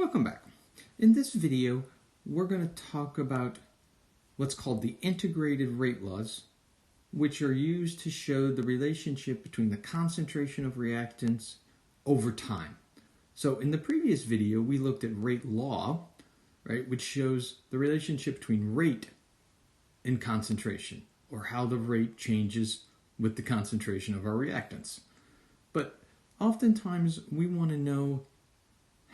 Welcome back. In this video, we're going to talk about what's called the integrated rate laws, which are used to show the relationship between the concentration of reactants over time. So in the previous video, we looked at rate law, right, which shows the relationship between rate and concentration, or how the rate changes with the concentration of our reactants. But oftentimes we want to know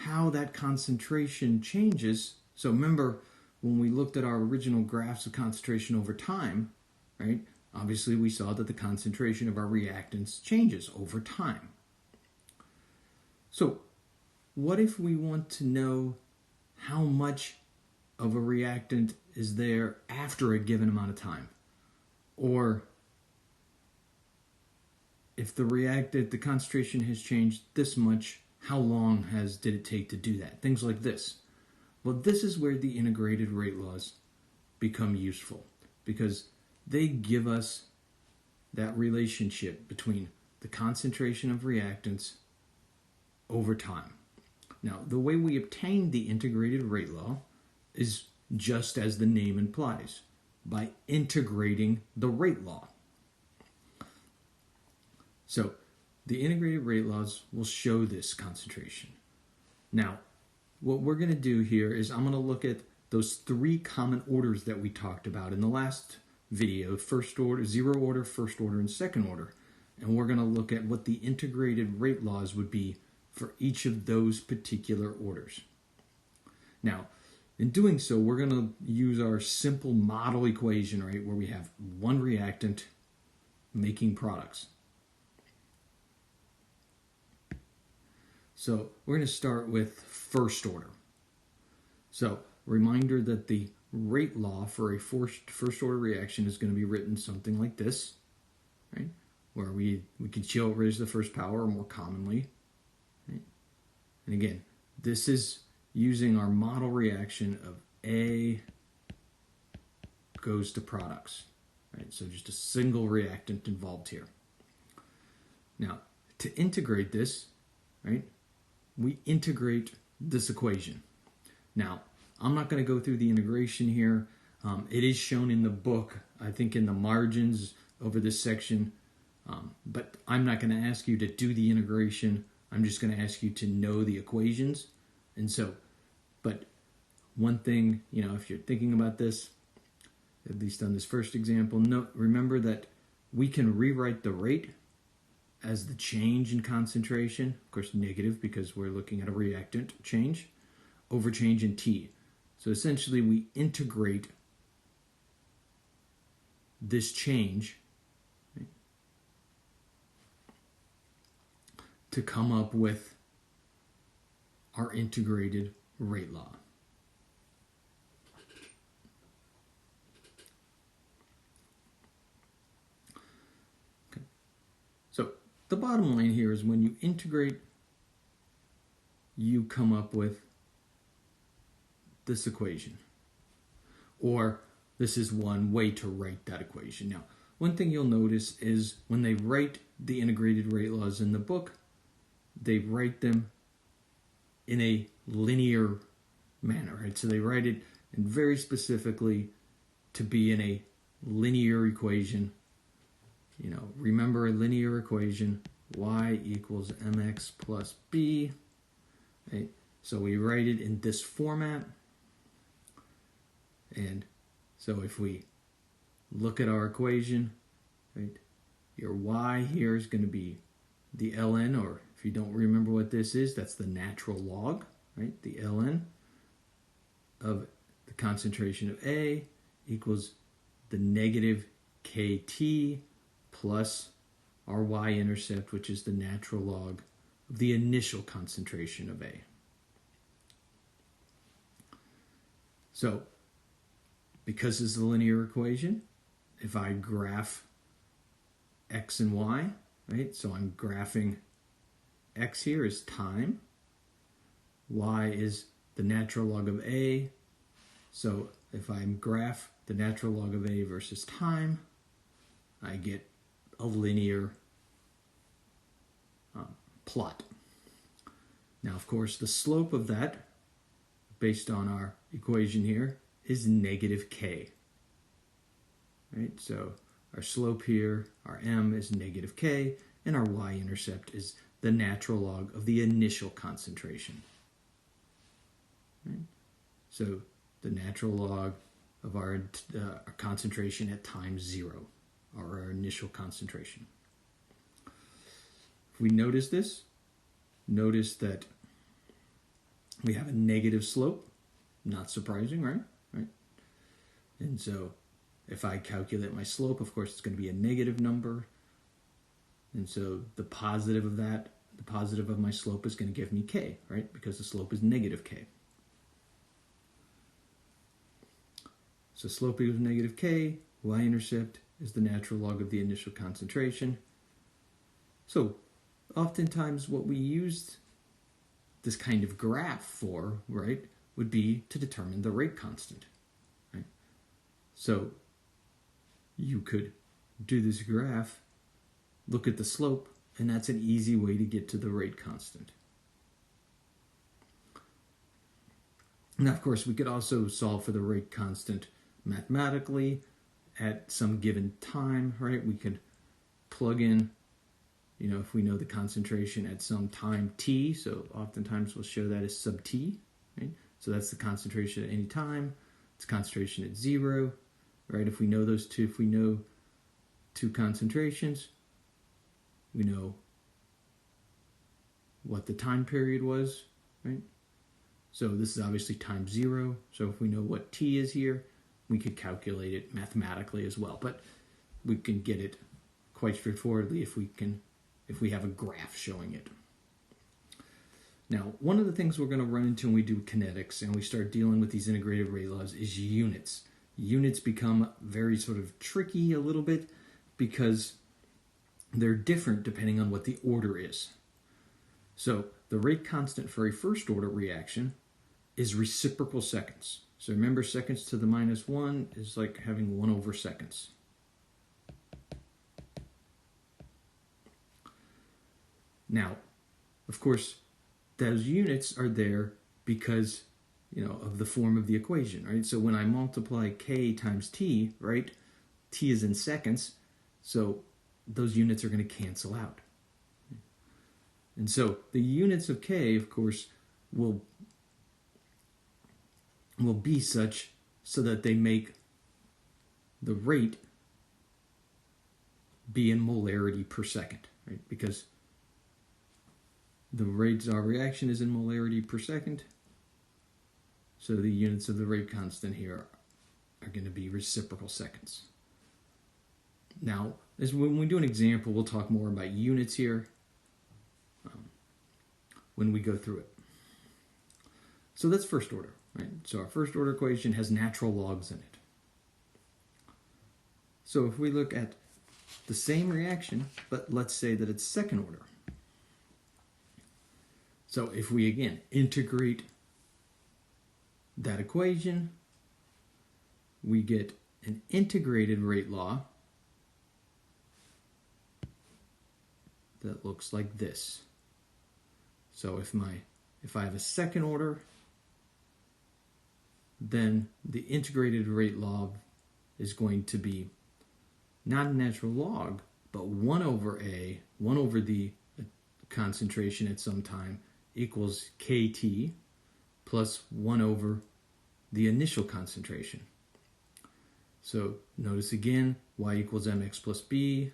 how that concentration changes. So remember, when we looked at our original graphs of concentration over time, right, obviously we saw that the concentration of our reactants changes over time. So what if we want to know how much of a reactant is there after a given amount of time? Or if the concentration has changed this much, how long did it take to do that? Things like this. Well, this is where the integrated rate laws become useful, because they give us that relationship between the concentration of reactants over time. Now, the way we obtain the integrated rate law is just as the name implies, by integrating the rate law. So, the integrated rate laws will show this concentration. Now, what we're going to do here is I'm going to look at those three common orders that we talked about in the last video: first order, zero order, first order, and second order. And we're going to look at what the integrated rate laws would be for each of those particular orders. Now, in doing so, we're going to use our simple model equation, right, where we have one reactant making products. So we're going to start with first order. So reminder that the rate law for a first order reaction is going to be written something like this, right? Where we can show it raised to the first power, or more commonly, right? And again, this is using our model reaction of A goes to products, right? So just a single reactant involved here. Now, to integrate this, right, we integrate this equation. Now, I'm not going to go through the integration here. It is shown in the book, I think in the margins over this section, but I'm not going to ask you to do the integration. I'm just going to ask you to know the equations. And so, but one thing, if you're thinking about this, at least on this first example, remember that we can rewrite the rate as the change in concentration, of course negative because we're looking at a reactant change, over change in T. So essentially we integrate this change, right, to come up with our integrated rate law. Okay. So the bottom line here is when you integrate, you come up with this equation. Or this is one way to write that equation. Now, one thing you'll notice is when they write the integrated rate laws in the book, they write them in a linear manner, right? So they write it very specifically to be in a linear equation. Remember a linear equation, y equals mx plus b, right? So we write it in this format. And so if we look at our equation, right, your y here is going to be the ln, or if you don't remember what this is, that's the natural log, right? The ln of the concentration of A equals the negative kt plus our y-intercept, which is the natural log of the initial concentration of A. So, because this is a linear equation, if I graph x and y, right, so I'm graphing x here is time, y is the natural log of A, so if I graph the natural log of A versus time, I get a linear plot. Now, of course, the slope of that based on our equation here, is negative k. Right? So our slope here, our m, is negative k, and our y-intercept is the natural log of the initial concentration. Right? So the natural log of our concentration at time 0, or our initial concentration. If we notice this, notice that we have a negative slope. Not surprising, right? And so if I calculate my slope, of course, it's going to be a negative number. And so the positive of that, the positive of my slope is going to give me k, right? Because the slope is negative k. So slope equals negative k, y-intercept is the natural log of the initial concentration. So oftentimes what we used this kind of graph for, right, would be to determine the rate constant. Right? So you could do this graph, look at the slope, and that's an easy way to get to the rate constant. Now, of course, we could also solve for the rate constant mathematically at some given time, right? We could plug in, if we know the concentration at some time t, so oftentimes we'll show that as sub t, right? So that's the concentration at any time. It's concentration at 0, right? If we know those two, if we know two concentrations, we know what the time period was, right? So this is obviously time 0. So if we know what t is here, we could calculate it mathematically as well. But we can get it quite straightforwardly if we have a graph showing it. Now, one of the things we're going to run into when we do kinetics and we start dealing with these integrated rate laws is units. Units become very sort of tricky a little bit because they're different depending on what the order is. So the rate constant for a first order reaction is reciprocal seconds. So remember, seconds to the minus 1 is like having 1 over seconds. Now, of course, those units are there because, of the form of the equation, right? So when I multiply k times t, right, t is in seconds, so those units are going to cancel out. And so the units of k, of course, will be such so that they make the rate be in molarity per second, right? Because the rate our reaction is in molarity per second, so the units of the rate constant here are going to be reciprocal seconds. Now, when we do an example, we'll talk more about units here when we go through it. So that's first order, right? So our first order equation has natural logs in it. So if we look at the same reaction, but let's say that it's second order. So if we, again, integrate that equation, we get an integrated rate law that looks like this. So if I have a second order, then the integrated rate law is going to be not a natural log, but 1 over a, 1 over the concentration at some time equals kt plus 1 over the initial concentration. So notice again, y equals mx plus b.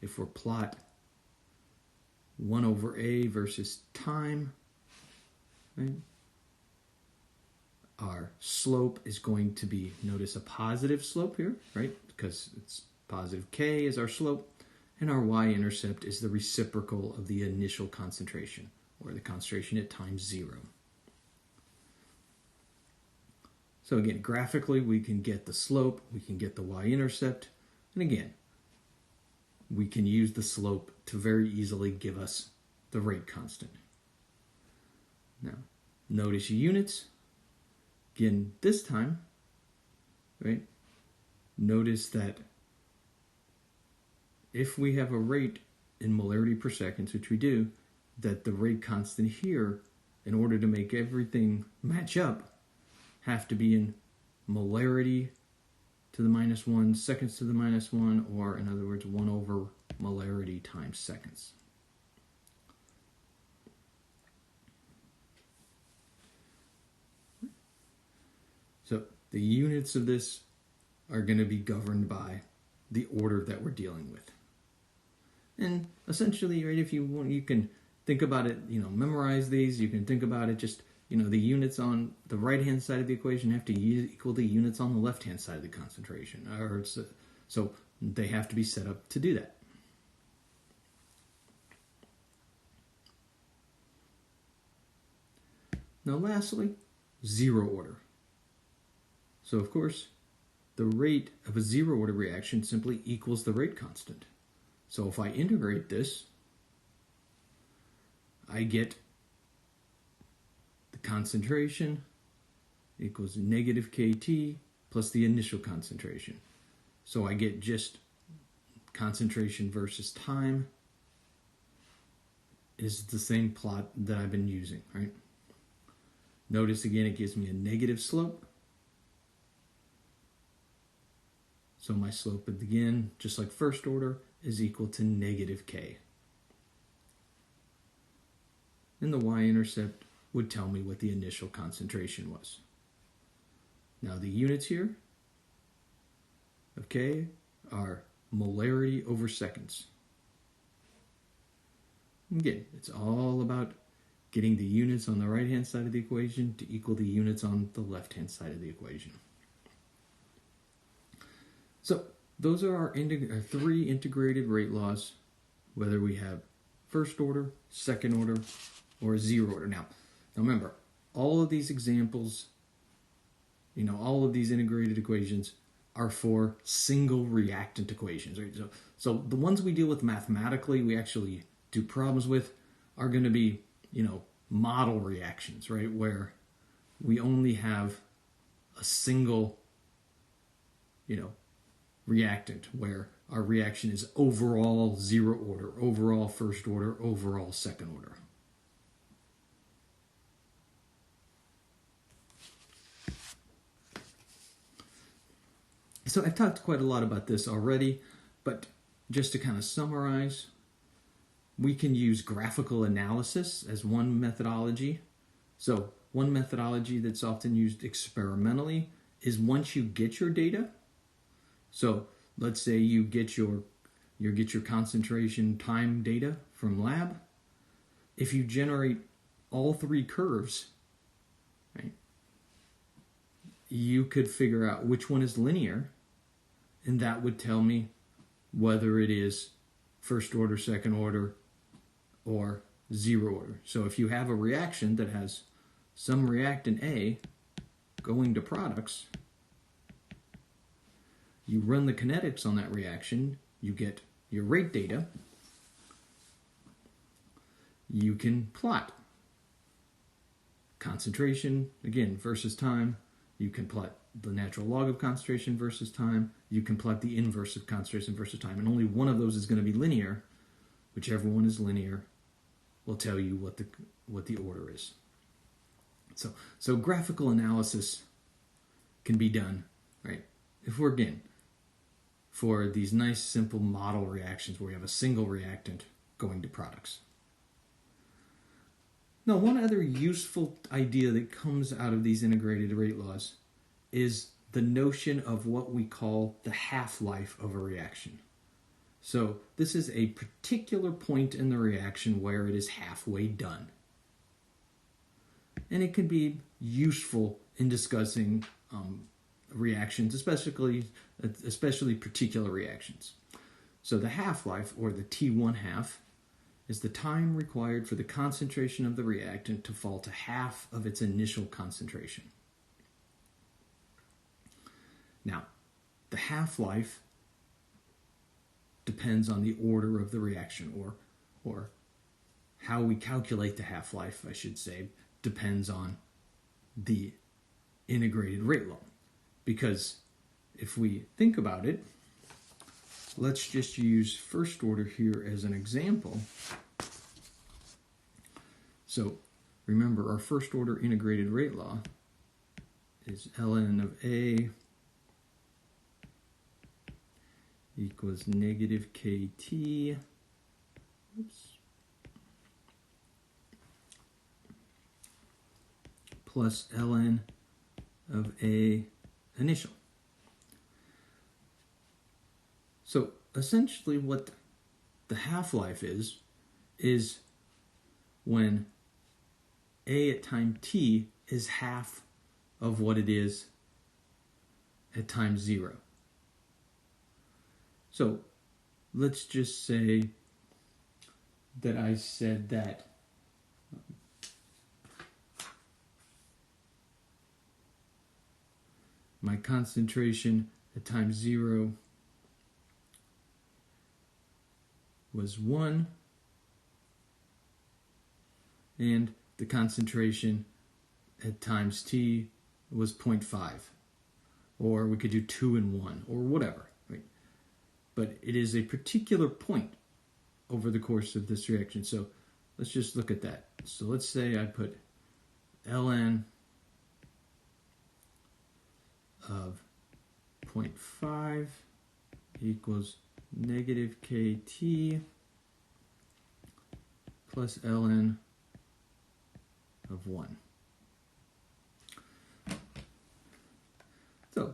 If we're plot 1 over a versus time, right, our slope is going to be, notice, a positive slope here, right, because it's positive k is our slope, and our y-intercept is the reciprocal of the initial concentration, or the concentration at time 0. So again, graphically, we can get the slope, we can get the y-intercept, and again, we can use the slope to very easily give us the rate constant. Now, notice units. Again, this time, right, notice that if we have a rate in molarity per second, which we do, that the rate constant here, in order to make everything match up, have to be in molarity to the -1, seconds to the -1, or in other words, 1 over molarity times seconds. So the units of this are going to be governed by the order that we're dealing with. And essentially, right, if you want, you can think about it, memorize these. You can think about it just, the units on the right-hand side of the equation have to equal the units on the left-hand side of the concentration. So they have to be set up to do that. Now lastly, zero order. So of course, the rate of a zero order reaction simply equals the rate constant. So if I integrate this, I get the concentration equals negative kT plus the initial concentration. So I get just concentration versus time is the same plot that I've been using, right? Notice again, it gives me a negative slope. So my slope again, just like first order, is equal to negative K. And the y-intercept would tell me what the initial concentration was. Now the units here of K are molarity over seconds. Again, it's all about getting the units on the right-hand side of the equation to equal the units on the left-hand side of the equation. So those are our three integrated rate laws, whether we have first order, second order, or zero order. Now remember, all of these examples, all of these integrated equations are for single reactant equations, right? So the ones we deal with mathematically, we actually do problems with, are going to be, model reactions, right? Where we only have a single, reactant, where our reaction is overall zero order, overall first order, overall second order. So I've talked quite a lot about this already, but just to kind of summarize, we can use graphical analysis as one methodology. So one methodology that's often used experimentally is once you get your data. So let's say you get your concentration time data from lab. If you generate all three curves, right, you could figure out which one is linear, and that would tell me whether it is first order, second order, or zero order. So if you have a reaction that has some reactant A going to products, you run the kinetics on that reaction, you get your rate data, you can plot concentration, again, versus time. You can plot the natural log of concentration versus time. You can plot the inverse of concentration versus time. And only one of those is going to be linear. Whichever one is linear will tell you what the order is. So graphical analysis can be done, right? If we're, again, for these nice simple model reactions where we have a single reactant going to products. Now, one other useful idea that comes out of these integrated rate laws is the notion of what we call the half-life of a reaction. So this is a particular point in the reaction where it is halfway done. And it can be useful in discussing reactions, especially particular reactions. So the half-life, or the T1 half, is the time required for the concentration of the reactant to fall to half of its initial concentration. Now, the half-life depends on the order of the reaction, or how we calculate the half-life, I should say, depends on the integrated rate law. Because if we think about it, let's just use first order here as an example. So remember, our first order integrated rate law is ln of A equals negative KT, plus ln of A initial. So essentially what the half-life is when A at time t is half of what it is at time 0. So let's just say that I said that my concentration at time 0 was 1, and the concentration at times t was 0.5, or we could do 2 and 1, or whatever, right? But it is a particular point over the course of this reaction. So let's just look at that. So let's say I put ln of 0.5 equals negative KT plus ln of 1. So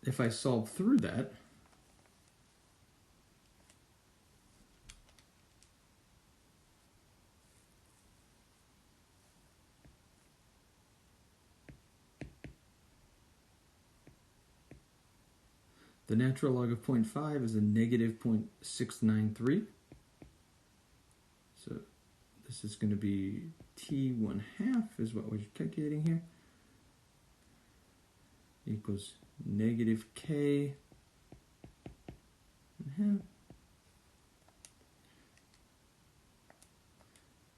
if I solve through that, the natural log of 0.5 is a negative 0.693. So this is going to be t1 half is what we're calculating here, equals negative k half.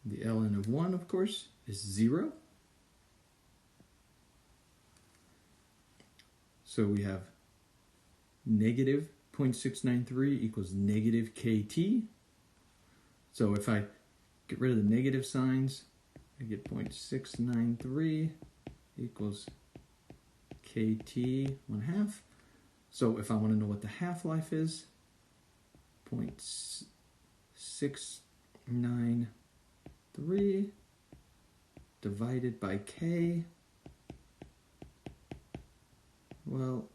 The ln of 1, of course, is 0. So we have negative 0.693 equals negative KT. So if I get rid of the negative signs, I get 0.693 equals KT 1 half. So if I want to know what the half-life is, 0.693 divided by K, well,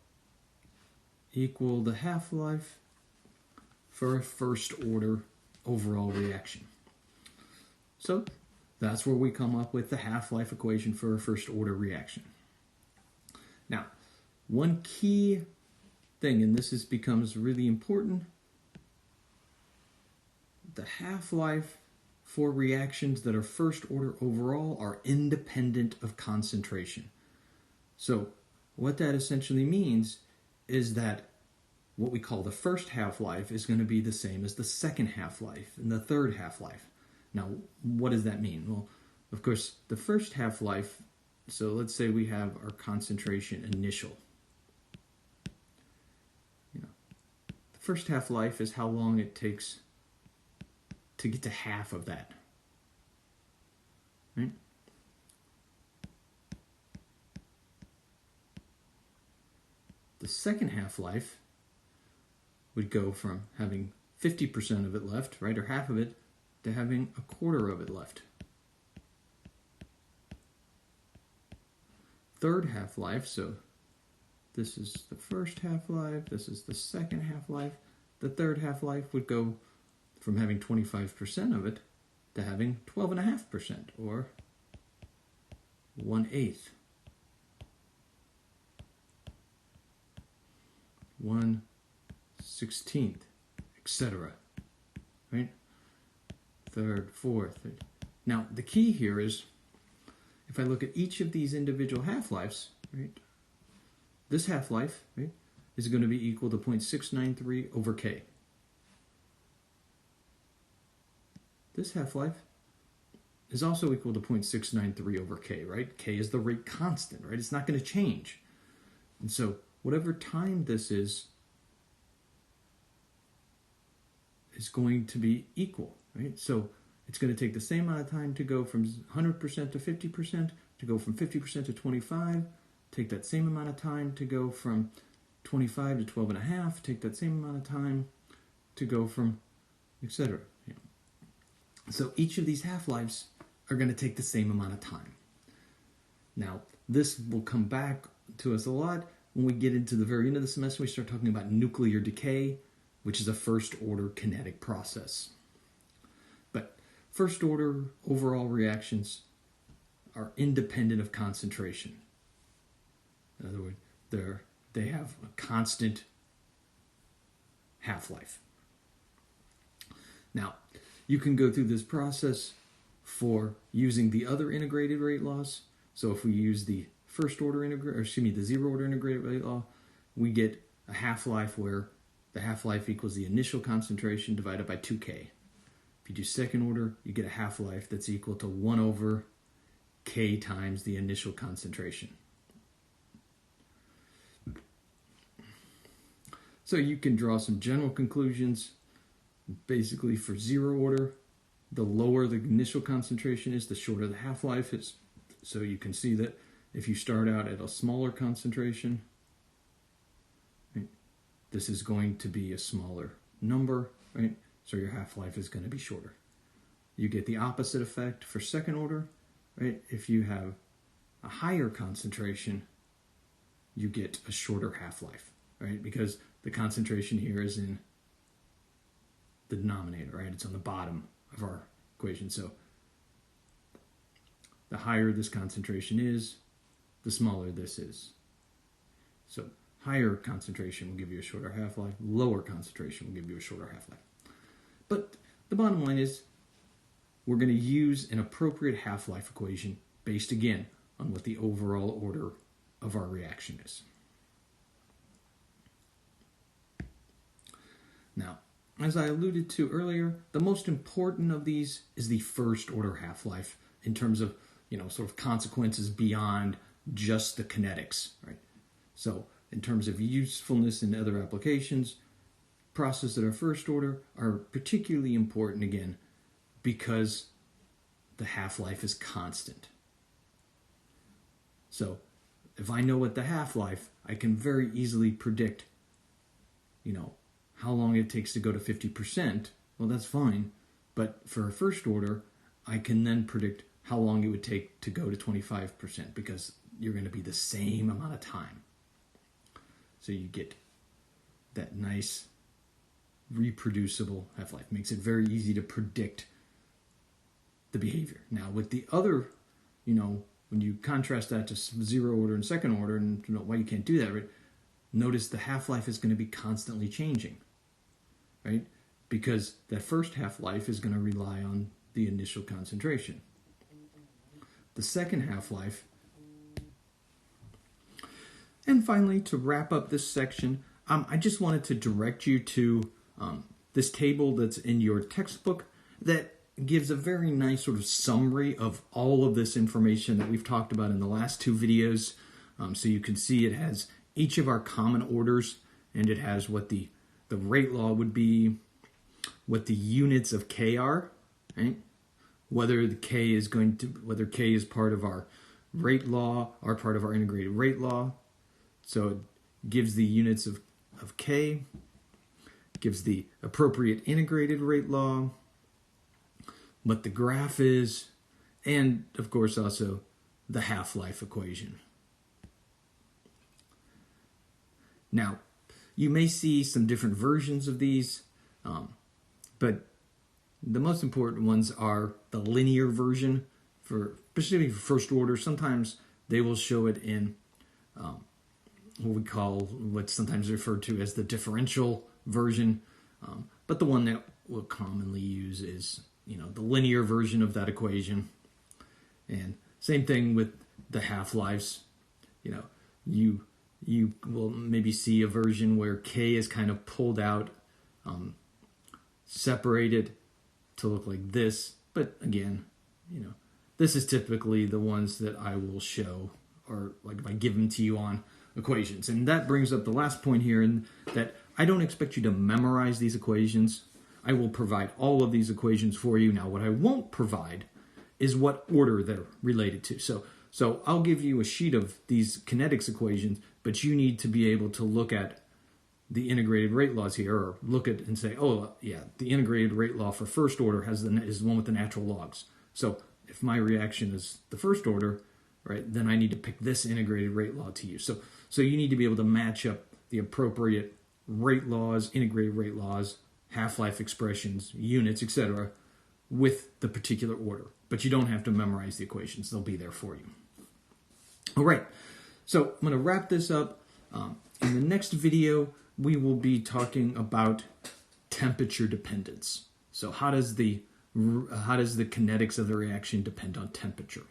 equal the half-life for a first-order overall reaction. So that's where we come up with the half-life equation for a first-order reaction. Now, one key thing, and this becomes really important, the half-life for reactions that are first-order overall are independent of concentration. So what that essentially means is that what we call the first half-life is going to be the same as the second half-life and the third half-life. Now, what does that mean? Well, of course, the first half-life, so let's say we have our concentration initial. The first half-life is how long it takes to get to half of that, right? The second half-life would go from having 50% of it left, right, or half of it, to having a quarter of it left. Third half-life, so this is the first half-life, this is the second half-life. The third half-life would go from having 25% of it to having 12.5%, or 1/8. 1/16, etc. Right? Third, fourth. Now, the key here is, if I look at each of these individual half-lives, right, this half-life, right, is going to be equal to 0.693 over K. This half-life is also equal to 0.693 over K, right? K is the rate constant, right? It's not going to change. And so whatever time this is going to be equal, right? So it's going to take the same amount of time to go from 100% to 50%, to go from 50% to 25, take that same amount of time to go from 25 to 12 and a half, take that same amount of time to go from, etc. So each of these half-lives are going to take the same amount of time. Now, this will come back to us a lot when we get into the very end of the semester. We start talking about nuclear decay, which is a first-order kinetic process. But first-order overall reactions are independent of concentration. In other words, they have a constant half-life. Now, you can go through this process for using the other integrated rate laws. So if we use the the zero-order integrated rate law, we get a half-life where the half-life equals the initial concentration divided by 2K. If you do second order, you get a half-life that's equal to 1 over K times the initial concentration. So you can draw some general conclusions. Basically, for zero order, the lower the initial concentration is, the shorter the half-life is. So you can see that if you start out at a smaller concentration, right, this is going to be a smaller number, right? So your half-life is going to be shorter. You get the opposite effect for second order, right? If you have a higher concentration, you get a shorter half-life, right? Because the concentration here is in the denominator, right? It's on the bottom of our equation. So the higher this concentration is, the smaller this is. So higher concentration will give you a shorter half-life, lower concentration will give you a shorter half-life. But the bottom line is we're going to use an appropriate half-life equation based, again, on what the overall order of our reaction is. Now, as I alluded to earlier, the most important of these is the first order half-life in terms of, sort of consequences beyond just the kinetics, right? So in terms of usefulness in other applications, processes that are first order are particularly important, again, because the half-life is constant. So if I know what the half-life, I can very easily predict, how long it takes to go to 50%. Well, that's fine. But for a first order, I can then predict how long it would take to go to 25% because you're going to be the same amount of time. So you get that nice reproducible half-life. Makes it very easy to predict the behavior. Now with the other, when you contrast that to zero order and second order, and why you can't do that, right? Notice the half-life is going to be constantly changing, right? Because that first half-life is going to rely on the initial concentration. The second half-life. And finally, to wrap up this section, I just wanted to direct you to this table that's in your textbook that gives a very nice sort of summary of all of this information that we've talked about in the last two videos. So you can see it has each of our common orders, and it has what the rate law would be, what the units of K are, right? Whether K is part of our rate law or part of our integrated rate law. So it gives the units of K, gives the appropriate integrated rate law, what the graph is, and of course also the half-life equation. Now, you may see some different versions of these, but the most important ones are the linear version, specifically for first order. Sometimes they will show it in what's sometimes referred to as the differential version, but the one that we'll commonly use is the linear version of that equation. And same thing with the half-lives. You will maybe see a version where K is kind of pulled out, separated to look like this. But again, this is typically the ones that I will show, or like if I give them to you on equations. And that brings up the last point here, in that I don't expect you to memorize these equations. I will provide all of these equations for you. Now, what I won't provide is what order they're related to. So So I'll give you a sheet of these kinetics equations, but you need to be able to look at the integrated rate laws here, or look at and say, oh yeah, the integrated rate law for first order is the one with the natural logs. So if my reaction is the first order, right, then I need to pick this integrated rate law to use. So you need to be able to match up the appropriate rate laws, integrated rate laws, half-life expressions, units, etc., with the particular order. But you don't have to memorize the equations. They'll be there for you. All right, so I'm going to wrap this up. In the next video, we will be talking about temperature dependence. So how does the kinetics of the reaction depend on temperature?